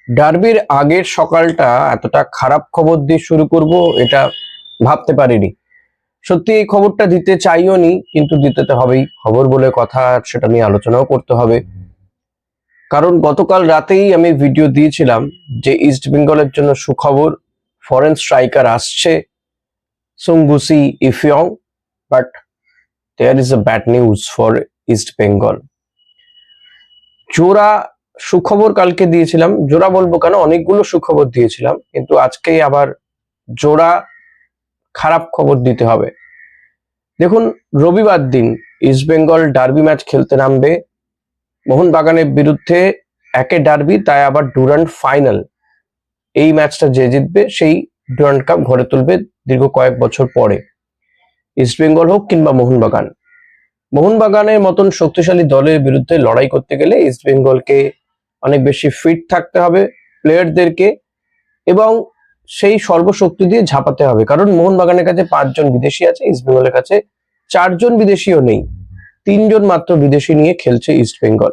ডার্বির আগের সকালটা এতটা খারাপ খবর দিয়ে শুরু করব এটা ভাবতে পারিনি। সত্যি এই খবরটা দিতে চাইও নি, কিন্তু দিতে তো হবেই। খবর বলে কথা, সেটা নিয়ে আলোচনাও করতে হবে। কারণ গতকাল রাতেই আমি ভিডিও দিয়েছিলাম যে ইস্ট বেঙ্গলের জন্য সুখবর, ফরেন স্ট্রাইকার আসছে সুংগুসি ইফিয়ং। But there is a bad news for East Bengal. জোড়া সুখবর কালকে দিয়েছিলাম, জোড়া বলবো কেন, অনেকগুলো সুখবর দিয়েছিলাম, কিন্তু আজকেই আবার জোড়া খারাপ খবর দিতে হবে। দেখুন, রবিবার দিন ইস্ট বেঙ্গল ডার্বি ম্যাচ খেলতে নামবে মোহনবাগানের বিরুদ্ধে। একে ডার্বি, তাই আবার ডুরান্ড ফাইনাল। এই ম্যাচটা যে জিতবে সেই ডুরান্ড কাপ ঘরে তুলবে দীর্ঘ কয়েক বছর পরে। ইস্ট বেঙ্গল হোক কিংবা মোহনবাগান, মোহনবাগানের মতন শক্তিশালী দলের বিরুদ্ধে লড়াই করতে গেলে ইস্ট বেঙ্গলকে অনেক বেশি ফিট থাকতে হবে, প্লেয়ারদেরকে, এবং সেই সর্বশক্তি দিয়ে ঝাঁপাতে হবে। কারণ মোহনবাগানের কাছে 5 জন বিদেশি আছে, ইস্ট বেঙ্গলের কাছে 4 জন বিদেশিও নেই, 3 জন মাত্র বিদেশি নিয়ে খেলছে ইস্ট বেঙ্গল।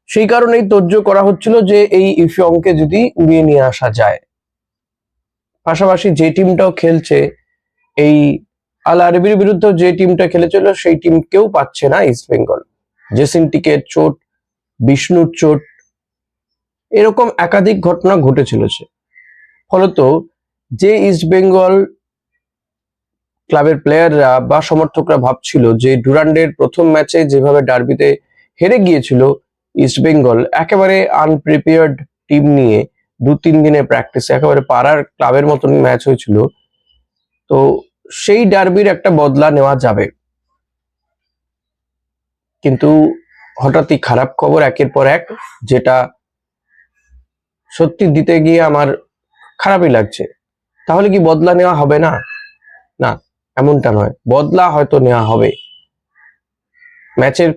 সেই কারণেই তোড়জোড় করা হচ্ছিল যে এই ইফিয়ংকে যদি উড়িয়ে নিয়ে আসা যায়। পাশাপাশি যে টিমটাও খেলছে, এই আল আরবির বিরুদ্ধে যে টিমটা খেলেছিল সেই টিমকেও পাচ্ছে না ইস্ট বেঙ্গল। জেসিন টিকের চোট, বিষ্ণুর চোট, এরকম একাধিক ঘটনা ঘটেছিল। ফলত যে ইস্ট বেঙ্গল ক্লাবের প্লেয়াররা বা সমর্থকরা ভাবছিল যে ডুরান্ডের প্রথম ম্যাচে যেভাবে ডার্বিতে হেরে গিয়েছিল ইস্ট বেঙ্গল, একেবারে আনপ্রিপেয়ার্ড টিম নিয়ে 2-3 দিনের প্র্যাকটিসে একেবারে পাড়ার ক্লাবের মতন ম্যাচ হয়েছিল, তো সেই ডার্বির একটা বদলা নেওয়া যাবে। কিন্তু হঠাৎই খারাপ খবর একের পর এক, যেটা সত্যি দিতে গিয়ে আমার খারাপই লাগছে। তাহলে কি বদলা নেওয়া হবে না? না, এমনটা নয়, বদলা হয়তো নেওয়া হবে। ম্যাচের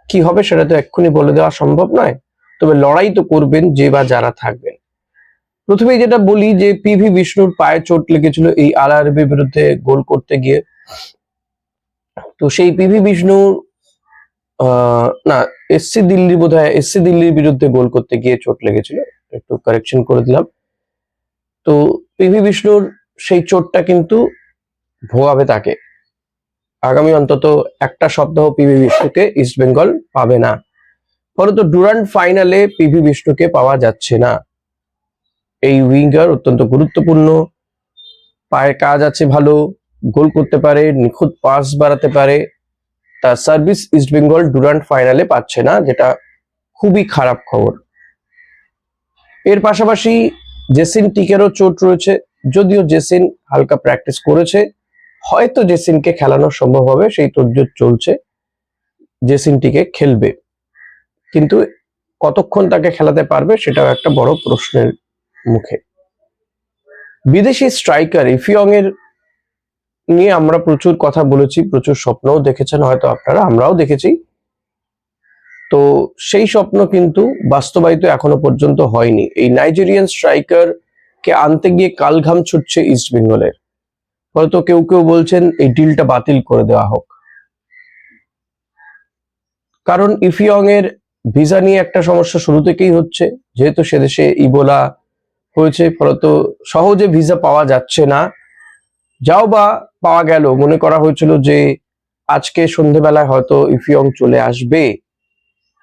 কি হবে সেটা তো এক্ষুনি বলে দেওয়া সম্ভব নয়, তবে লড়াই তো করবেন যে বা যারা থাকবেন। প্রথমেই যেটা বলি যে পিভি বিষ্ণুর পায়ে চোট লেগেছিল এই আল আরবির বিরুদ্ধে গোল করতে গিয়ে। তো সেই পিভি বিষ্ণু না, এসসি দিল্লি, বোধহয় এসসি দিল্লির বিরুদ্ধে গোল করতে গিয়ে চোট লেগেছিল, একটু কারেকশন করে দিলাম। তো পিভি বিষ্ণুর সেই চোটটা কিন্তু ভোগাবে তাকে। আগামী অন্তত একটা সপ্তাহ পিভি বিষ্ণুকে ইস্ট বেঙ্গল পাবে না। ফলত ডুরান্ড ফাইনালে পিভি বিষ্ণুকে পাওয়া যাচ্ছে না। এই উইঙ্গার অত্যন্ত গুরুত্বপূর্ণ, পায়ের কাজ আছে ভালো, গোল করতে পারে, নিখুঁত পাস বাড়াতে পারে, তার সার্ভিস ইস্ট বেঙ্গল ডুরান্ড ফাইনালে পাচ্ছে না, যেটা খুবই খারাপ খবর। এর পাশাপাশি জেসিন টিকেরও চোট রয়েছে, যদিও জেসিন হালকা প্র্যাকটিস করেছে, হয়তো জেসিনকে খেলানো সম্ভব হবে, সেই তোড়জোড় চলছে, জেসিন টিকে খেলবে, কিন্তু কতক্ষণ তাকে খেলাতে পারবে সেটাও একটা বড় প্রশ্নের মুখে। বিদেশি স্ট্রাইকার ইফিয়ং এর নিয়ে আমরা প্রচুর কথা বলেছি, প্রচুর স্বপ্নও দেখেছেন হয়তো আপনারা, আমরাও দেখেছি। তো সেই স্বপ্ন কিন্তু বাস্তবায়িত এখনো পর্যন্ত হয়নি। এই নাইজেরিয়ান স্ট্রাইকার কে আনতে গিয়ে কালঘাম ছুটছে ইস্ট বেঙ্গলের। হয়তো কেউ কেউ বলছেন এই ডিলটা বাতিল করে দেওয়া হোক, কারণ ইফিয়ং এর ভিসা নিয়ে একটা সমস্যা শুরু থেকেই হচ্ছে। যেহেতু সে দেশে ইবোলা হয়েছে, ফলত সহজে ভিসা পাওয়া যাচ্ছে না। যাও বা পাওয়া গেল, মনে করা হয়েছিল যে আজকে সন্ধেবেলায় হয়তো ইফিয়ং চলে আসবে,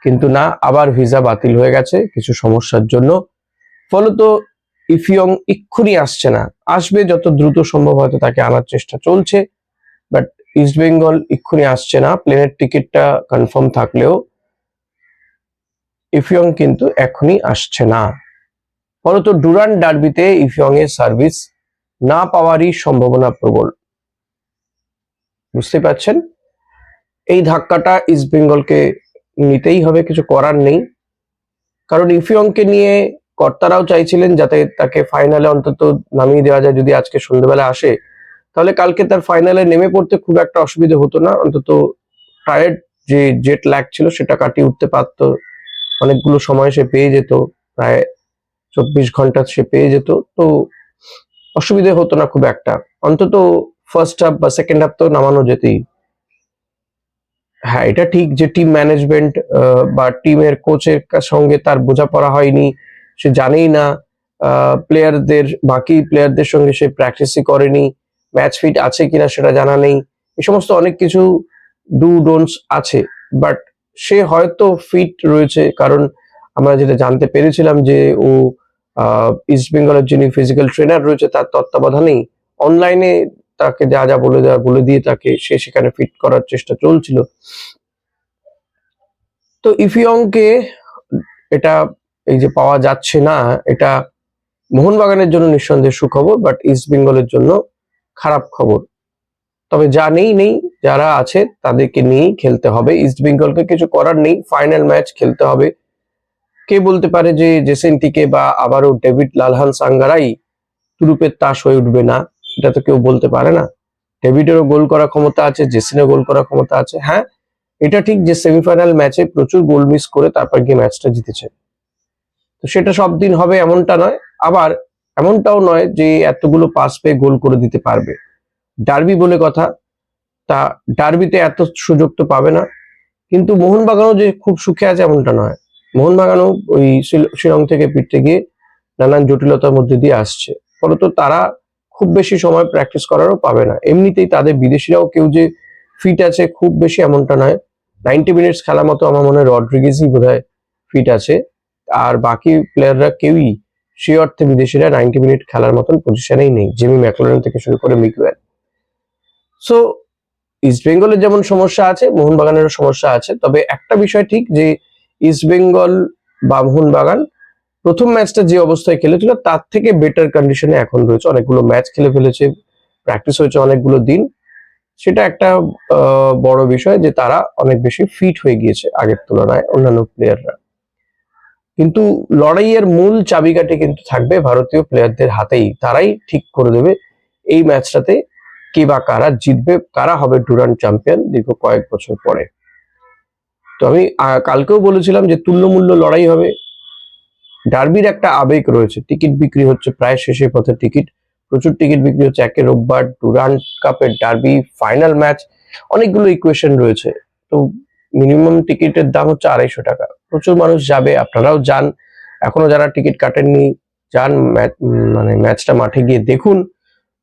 কিন্তু না, আবার ভিসা বাতিল হয়ে গেছে কিছু সমস্যার জন্য। ফলত ইফিয়ং এক্ষুনি আসছে না, আসবে যত দ্রুত সম্ভব, হয়তো তাকে আনার চেষ্টা চলছে, বাট ইস্ট বেঙ্গল এক্ষুনি আসছে না। প্লেনের টিকিটটা কনফার্ম থাকলেও ইফিয়ং কিন্তু এখনই আসছে না। ফলত ডুরান্ড ডার্বিতে ইফিয়ং এর সার্ভিস না পাওয়ারই সম্ভাবনা প্রবল। বুঝতে পারছেন, এই ধাক্কাটা ইস্ট বেঙ্গলকে নিতেই হবে, কিছু করার নেই। কারণ ইফিয়ংকে নিয়ে কর্তারাও চাইছিলেন যাতে তাকে ফাইনালে অন্তত নামিয়ে দেওয়া যায়। যদি আজকে সন্ধ্যেবেলা আসে, তাহলে কালকে তার ফাইনালে নেমে পড়তে খুব একটা অসুবিধা হতো না, অন্তত টায়ার্ড যে জেট ল্যাগ ছিল সেটা কাটিয়ে উঠতে পারতো, অনেকগুলো সময় সে পেয়ে যেত, প্রায় 24 ঘন্টা সে পেয়ে যেত, তো অসুবিধা হতো না খুব একটা। অন্তত ফার্স্ট হাফ বা সেকেন্ড হাফ তো নামানো যেতেই। হ্যাঁ, এটা ঠিক যে টিম ম্যানেজমেন্ট বা টিমের কোচের সঙ্গে তার বোঝাপড়া হয়নি, সে জানেই না প্লেয়ারদের, বাকি প্লেয়ারদের সঙ্গে সে প্র্যাকটিসই করেনি, ম্যাচ ফিট আছে কিনা সেটা জানা নেই, এই সমস্ত অনেক কিছু ডু ডোন্টস আছে। বাট সে হয়তো ফিট রয়েছে, কারণ আমরা যেটা জানতে পেরেছিলাম যে ও ইস্ট বেঙ্গলের যিনি ফিজিক্যাল ট্রেনার রয়েছে তার তত্ত্বাবধানেই অনলাইনে তাকে যা যা বলে দিয়ে তাকে সে সেখানে ফিট করার চেষ্টা চলছিল। তো ইফিয়ংকে এটা এই যে পাওয়া যাচ্ছে না, এটা মোহনবাগানের জন্য নিঃসন্দেহে সুখবর, বাট ইস্ট বেঙ্গলের জন্য খারাপ খবর। তবে যা নেই যারা আছে তাদেরকে নিয়েই খেলতে হবে, ইস্ট বেঙ্গলকে কিছু করার নেই, ফাইনাল ম্যাচ খেলতে হবে। কে বলতে পারে যে জেসেন্টিকে বা আবারও ডেভিড লালহান সাঙ্গারাই তুরুপের তাস হয়ে উঠবে না, এটা তো কেউ বলতে পারে না। ডেভিডেরও গোল করার ক্ষমতা আছে, জেসিনের গোল করার ক্ষমতা আছে। হ্যাঁ, এটা ঠিক যে সেমিফাইনাল ম্যাচে প্রচুর গোল মিস করে তারপর গিয়ে ম্যাচটা জিতেছে, তো সেটা সব দিন হবে এমনটা নয়, আবার এমনটাও নয় যে এতগুলো পাস পেয়ে গোল করে দিতে পারবে। ডার্বি বলে কথা, তা ডার্বিতে এত সুযোগ তো পাবে না। কিন্তু মোহনবাগানও যে খুব সুখে আছে এমনটা নয়, মোহনবাগানও ওই শিলং থেকে ফিরতে গিয়ে নানান জটিলতার মধ্যে দিয়ে আসছে, ফলত তারা খুব বেশি সময় প্র্যাকটিস করারও পাবে না। এমনিতেই তাদের বিদেশিরাও কেউ যে ফিট আছে খুব বেশি এমনটা নয়, 90 মিনিটস খেলার মতো আমার মনে হয় রড্রিগেজই বোধহয় ফিট আছে, আর বাকি প্লেয়াররা কেউই সে অর্থে বিদেশিরা 90 মিনিট খেলার মতন পজিশনেই নেই, জেমি ম্যাকলোরেন থেকে শুরু করে মিগুয়েল। সো ইস্ট বেঙ্গলের যেমন সমস্যা আছে মোহনবাগানেরও সমস্যা আছে, তবে একটা বিষয় ঠিক যে ইস্ট বেঙ্গল বা মোহনবাগান প্রথম ম্যাচটা যে অবস্থায় খেলেছিল তার থেকে বেটার কন্ডিশনে এখন রয়েছে, অনেকগুলো ম্যাচ খেলে ফেলেছে, প্র্যাকটিস হয়েছে অনেকগুলো দিন, সেটা একটা বড় বিষয় যে তারা অনেক বেশি ফিট হয়ে গিয়েছে আগের তুলনায় অন্যান্য প্লেয়াররা। কিন্তু লড়াইয়ের মূল চাবিকাঠি কিন্তু থাকবে ভারতীয় প্লেয়ারদের হাতেই, তারাই ঠিক করে দেবে এই ম্যাচটাতে কে বা কারা জিতবে, কারা হবে ডুরান্ড চ্যাম্পিয়ন দীর্ঘ কয়েক বছর পরে। তো আমি কালকেও বলেছিলাম যে তুল্যমূল্য লড়াই হবে, ডার্বির একটা আবেগ রয়েছে, টিকিট বিক্রি হচ্ছে প্রায় শেষের পথে, টিকিট প্রচুর টিকিট বিক্রি হচ্ছে, একে রোববার ডুরান্ড কাপের ডার্বি ফাইনাল ম্যাচ, অনেকগুলো ইকুয়েশন রয়েছে। তো মিনিমাম টিকিটের দাম হচ্ছে 250 টাকা, প্রচুর মানুষ যাবে, আপনারাও যান, এখনো যারা টিকিট কাটেননি যান, মানে ম্যাচটা মাঠে গিয়ে দেখুন,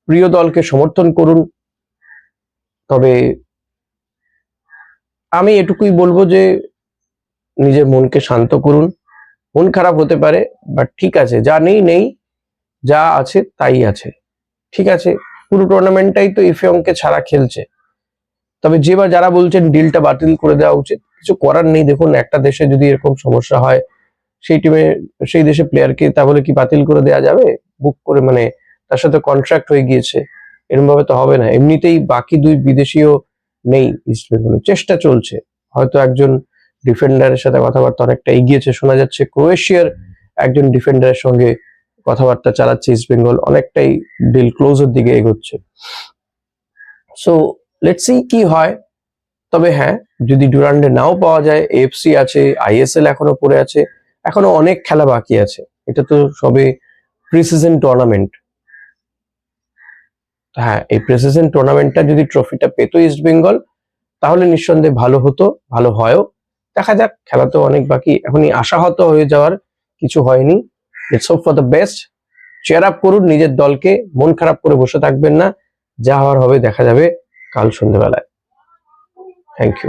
প্রিয় দলকে সমর্থন করুন। তবে আমি এটুকুই বলবো যে নিজের মনকে শান্ত করুন, মন খারাপ হতে পারে, বাট ঠিক আছে, যা নেই, যা আছে তাই আছে, ঠিক আছে। পুরো টুর্নামেন্টটাই তো ইফিয়ংকে ছাড়া খেলছে, তবে যারা বলছেন ডিলটা বাতিল করে দেওয়া উচিত, কিছু করার নেই। দেখুন, একটা দেশে যদি এরকম সমস্যা হয়, সেই টিমে সেই দেশে প্লেয়ারকে তাহলে কি বাতিল করে দেওয়া যাবে? বুক করে, মানে তার সাথে কন্ট্রাক্ট হয়ে গিয়েছে, এরকম ভাবে তো হবে না। এমনিতেই বাকি দুই বিদেশিও নেই ইস্ট বেঙ্গলের, চেষ্টা চলছে, হয়তো একজন ডিফেন্ডারের সাথে কথাবার্তা অনেকটা এগিয়েছে শোনা যাচ্ছে, ক্রোয়েশিয়ার একজন ডিফেন্ডারের সঙ্গে কথাবার্তা চালাচ্ছে ইস্ট বেঙ্গল, অনেকটাই ডিল ক্লোজের দিকে এগোচ্ছে। সো লেটস সি কি হয়। তবে হ্যাঁ, যদি ডুরান্ডে নাও পাওয়া যায়, এএফসি আছে, আইএসএল এখনো পড়ে আছে, এখনো অনেক খেলা বাকি আছে, এটা তো সবে প্রিসিজন টুর্নামেন্ট। হ্যাঁ, এই প্রিসিজন টুর্নামেন্টটা যদি ট্রফিটা পেত ইস্ট বেঙ্গল, তাহলে নিঃসন্দেহে ভালো হতো, ভালো হয়ও, দেখা যাক, খেলা তো অনেক বাকি, এখনই আশাহত হয়ে যাওয়ার কিছু হয়নি। Let's hope for the best, chair up করুন নিজের দলকে, মন খারাপ করে বসে থাকবেন না, যা হওয়ার হবে দেখা যাবে কাল সন্ধ্যেবেলায়। Thank you.